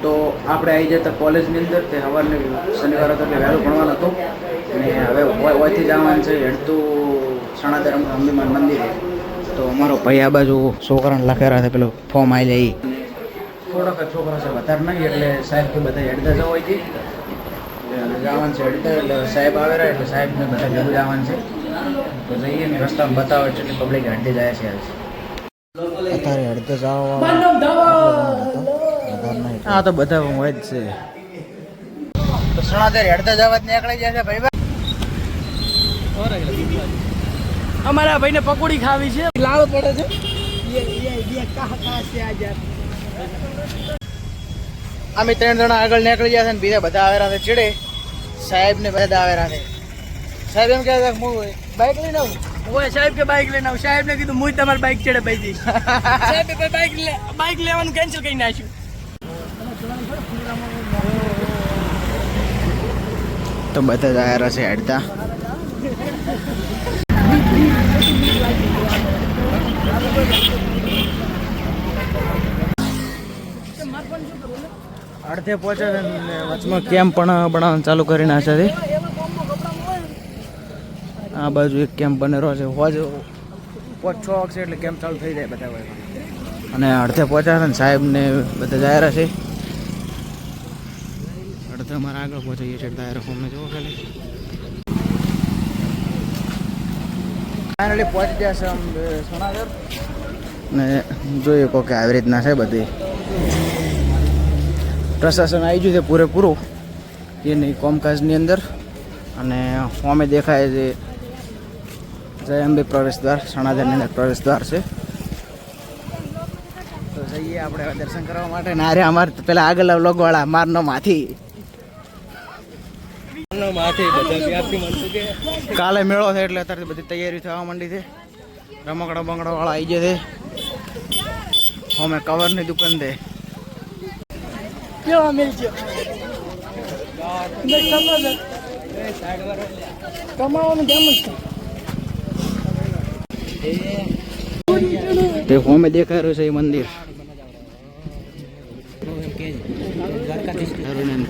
તો આપણે આવી જતા કોલેજની અંદર તે સવારને શનિવાર હતો એટલે વહેલું ભણવાનું હતું અને હવે ઓયથી જવાનું છે હેડતું સણાધર અંબીમાન મંદિરે. તો અમારો ભાઈ આ બાજુ છોકરાને લખેરા છે પેલું ફોર્મ આવી જાય થોડાક છોકરા છે વધારે નહીં એટલે સાહેબથી બધા હેડતા જવા હોય જવાનું છે હેડતા એટલે સાહેબ આવેલા એટલે સાહેબને બધા ભેગું જવાનું છે. તો જઈએ ને રસ્તામાં બતાવે છે એટલે પબ્લિક હેડતી જાય છે અત્યારે હેડતે જવા હા તો બધા હોય જ છે. તો સણાધર હેડતા જવા જ નીકળી જાય છે ભાઈ. અમારા ભાઈને પકોડી ખાવી છે, લાળ પડે છે. અમે 3 જણા આગળ નીકળી ગયા છે ને બીજા બધા આવેલા છે ચીડે સાહેબ ને બધા આવેલા છે. સાહેબ એમ કહે છે હું બાઇક લઈને આવું. ઓય સાહેબ કે બાઇક લઈને આવ. સાહેબ ને કીધું હું તમારી બાઇક ચડે ભાઈ દી. સાહેબ બાઇક લેવાનું કેન્સલ કરી નાખ્યું. તો બધા જ આવેલા છે હેડતા. અડધે પહોંચે છે વચમાં કેમ્પ પણ બનાવવાનું ચાલુ કરી નાખે છે. આ બાજુ એક કેમ્પ બનેલો છે. હોજ 5-6 વાગશે એટલે કેમ્પ ચાલુ થઈ જાય બધા હોય. અને અડધે પહોંચ્યા છે ને સાહેબ ને બધા જાહેરા છે. અડધે અમારા આગળ પહોંચાઈએ છે જાહેરા ફોર્મે જોવો ખાલી. ફાઇનલી પહોંચી ગયા છે સણાધર ને જોઈએ કહો કે આવી રીતના છે બધી. પ્રશાસન આવી ગયું છે પૂરેપૂરું એની કોમકાજની અંદર. અને ફોમે દેખાય છે જય અંબે પ્રવેશ દ્વાર, સણાધરની અંદર પ્રવેશ દ્વાર છે. તો જઈએ આપણે દર્શન કરવા માટે. ના રે અમારે પેલા આગળ લોગવાળા મારનો માથી કાલે મેળો છે એટલે અત્યારે બધી તૈયારી થવા માંડી છે. રમકડા બંગડા વાળા આવી ગયા છે. અમે કવરની દુકાન છે. કેવા મિલજો કમાવાનું કેમ છે તે ફોમે દેખાય રહ્યું છે એ મંદિર.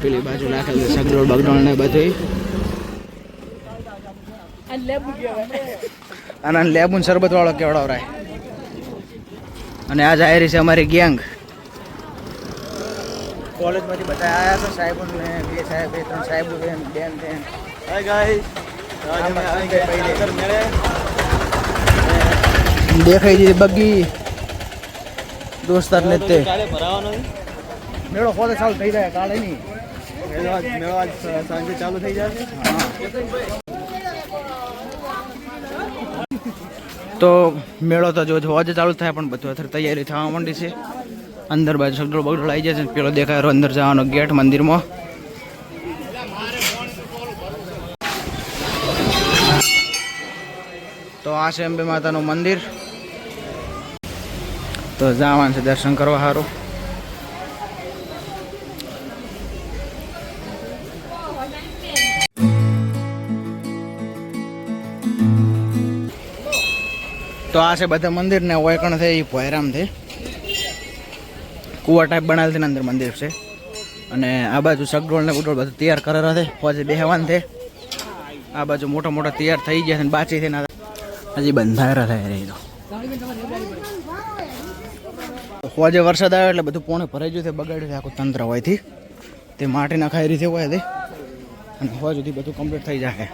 પેલી બાજુ નાખેલું સગડોળ બગડોળ ને બધું. અને લેબુન શરબત વાળો કેવડાવરાય. અને આ જાહેરી છે અમારી ગેંગ. કોલેજમાંથી બધા આવ્યા હતા સાહેબો ને 2 સાહેબ 3 સાહેબો બેન બેન. હાય ગાઈસ દેખાઈ દીધી બગી દોસ્તાર ને તે મેળો કોલે ચાલુ થઈ જાય કાલે નહીં. મેળો આજ સાંજે ચાલુ થઈ જાય. તો મેળો તો જો આજે ચાલુ થાય પણ બધું અત્યારે તૈયારી થવા માંડી છે. અંદર બાજુ સગડોળ બગડોળ આવી જાય છે. પેલો દેખાય અંદર જવાનો ગેટ મંદિરમાં. તો આ છે અંબે માતાનું મંદિર. તો જવાનું છે દર્શન કરવા સારું. તો આ છે બધા મંદિર ને ઓયકણ છે એ ભોયરામ છે. કુવા ટાઈપ બનાવેલ છે ને અંદર મંદિર છે. અને આ બાજુ સગડોળ ને બુડોળ બધું તૈયાર કરેલા છે. પછી બેહવાન છે. આ બાજુ મોટા મોટા તૈયાર થઈ ગયા છે ને બાચી છે ને હજી બંધાયેલા થાય રહી. તો હોજે વરસાદ આવ્યો એટલે બધું પોણે ભરાઈ ગયું છે. બગાડ્યું છે આખું તંત્ર હોયથી. તે માટીના ખાઈ રીતે હોય છે. અને હોજ સુધી બધું કમ્પ્લીટ થઈ જાય.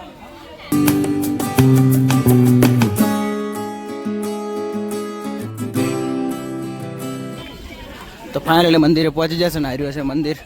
તો ફાઇનલી મંદિરે પહોંચી જશે ને હાર્યું હશે મંદિર.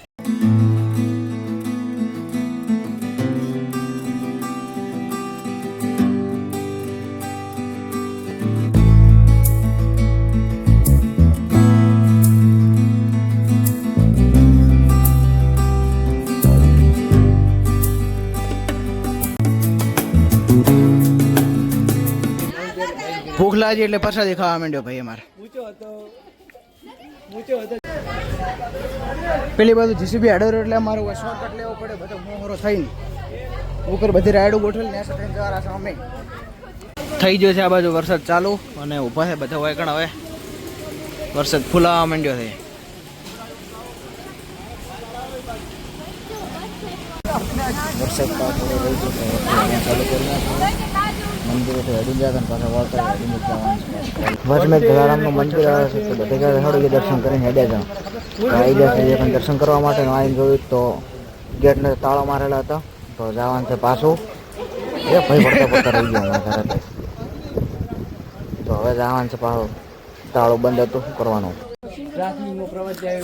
ભૂખ લાગી એટલે પ્રસાદી ખાવા માંડ્યો ભાઈ અમારે. પેલી બાજુ જીસીબી હાડર એટલે અમારે શોર્ટકટ લેવો પડે. બધો મોહરો થઈને ઉપર બધી રાયડું ગોઠવેલી ને થઈને જવાના છે અમે. થઈ ગયો છે આ બાજુ વરસાદ ચાલુ અને ઊભા છે બધા વાયકણ. હવે વરસાદ ફૂલાવા માંડ્યો છે. વરસાદ થોડો રહી ગયો ચાલુ કરી મંદિરેથી હડી ગયા હતા પાછા વળતા હડીને જવાનું વચમેં જલારામનું મંદિર આવે છે તો બધે હળી દર્શન કરીને હેડ્યા જાઓ આવી જશે દર્શન કરવા માટે આવીને જોયું તો ગેટને તાળો મારેલા હતા તો જવાનું છે પાછું એ ભાઈ પડતા રહી ગયો અમારા ઘરે તો હવે જવાનું છે પાછું તાળો બંધ હતું શું કરવાનું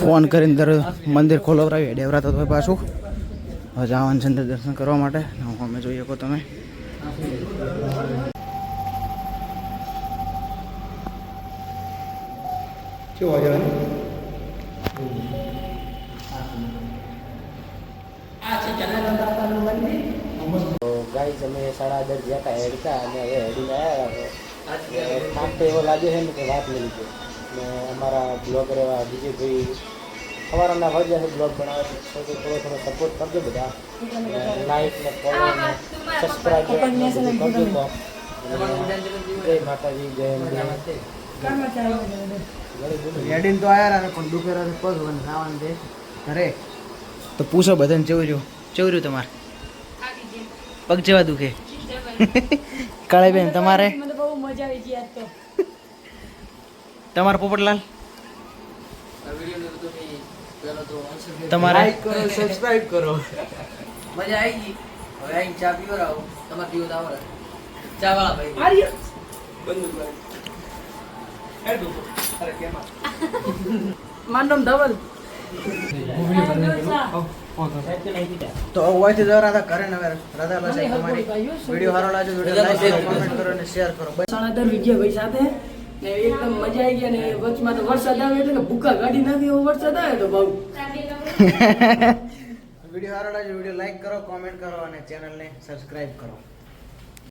ફોન કરીને મંદિર ખોલવરાવી ડેવરાતો તો પાછું હવે જવાનું છે અંદર દર્શન કરવા માટે અમે જોઈ શકો તમે ગાઈસ અમે 10:30 ગયા હતા હેડતા અને હવે હેડીને આવ્યા કામ તો એવો લાગે છે ને કે વાત નહીં લીધો ને અમારા બ્લોગર એવા વિજયભાઈ સવારના વાગ્યા છે બ્લોગ બનાવે છે તો થોડો સપોર્ટ કરજો બધા લાઈક ને ફોલો ને સબસ્ક્રાઈબ કરજો તો જય માતાજી જય હેડીને તો આવ્યા ને પણ દુખેરા પગ ખાવાનું છે ઘરે તો પૂછો બધાને ચેવું રહ્યું તમારે પગ જેવા દુખે કાળે બેન તમારે મને બહુ મજા આવી ગઈ આજ તો તમારે પોપટલાલ તમારે લાઈક કરો સબસ્ક્રાઇબ કરો મજા આવી ગઈ હવે આઈ ચા પીવો રાવ તમાર પીવો દાવ ચા વાળા ભાઈ આર્ય બંદૂક ભાઈ એ દો અરે કેમાં માનમ ધવલ તો ઓવાથી જરા હતા ઘરે નવે રાધા પાસે તમારી વિડિયો સારો લાગ્યો વિડિયો લાઈક કરો કમેન્ટ કરો અને શેર કરો સણાદર વિજયભાઈ સાથે ને એકદમ મજા આવી ગઈ ને વચમાં તો વરસાદ આવે એટલે કે ભૂકા ગાડી નાખી એવો વરસાદ આવે તો બહુ વિડિયો સારો લાગ્યો વિડિયો લાઈક કરો કોમેન્ટ કરો અને ચેનલને સબસ્ક્રાઇબ કરો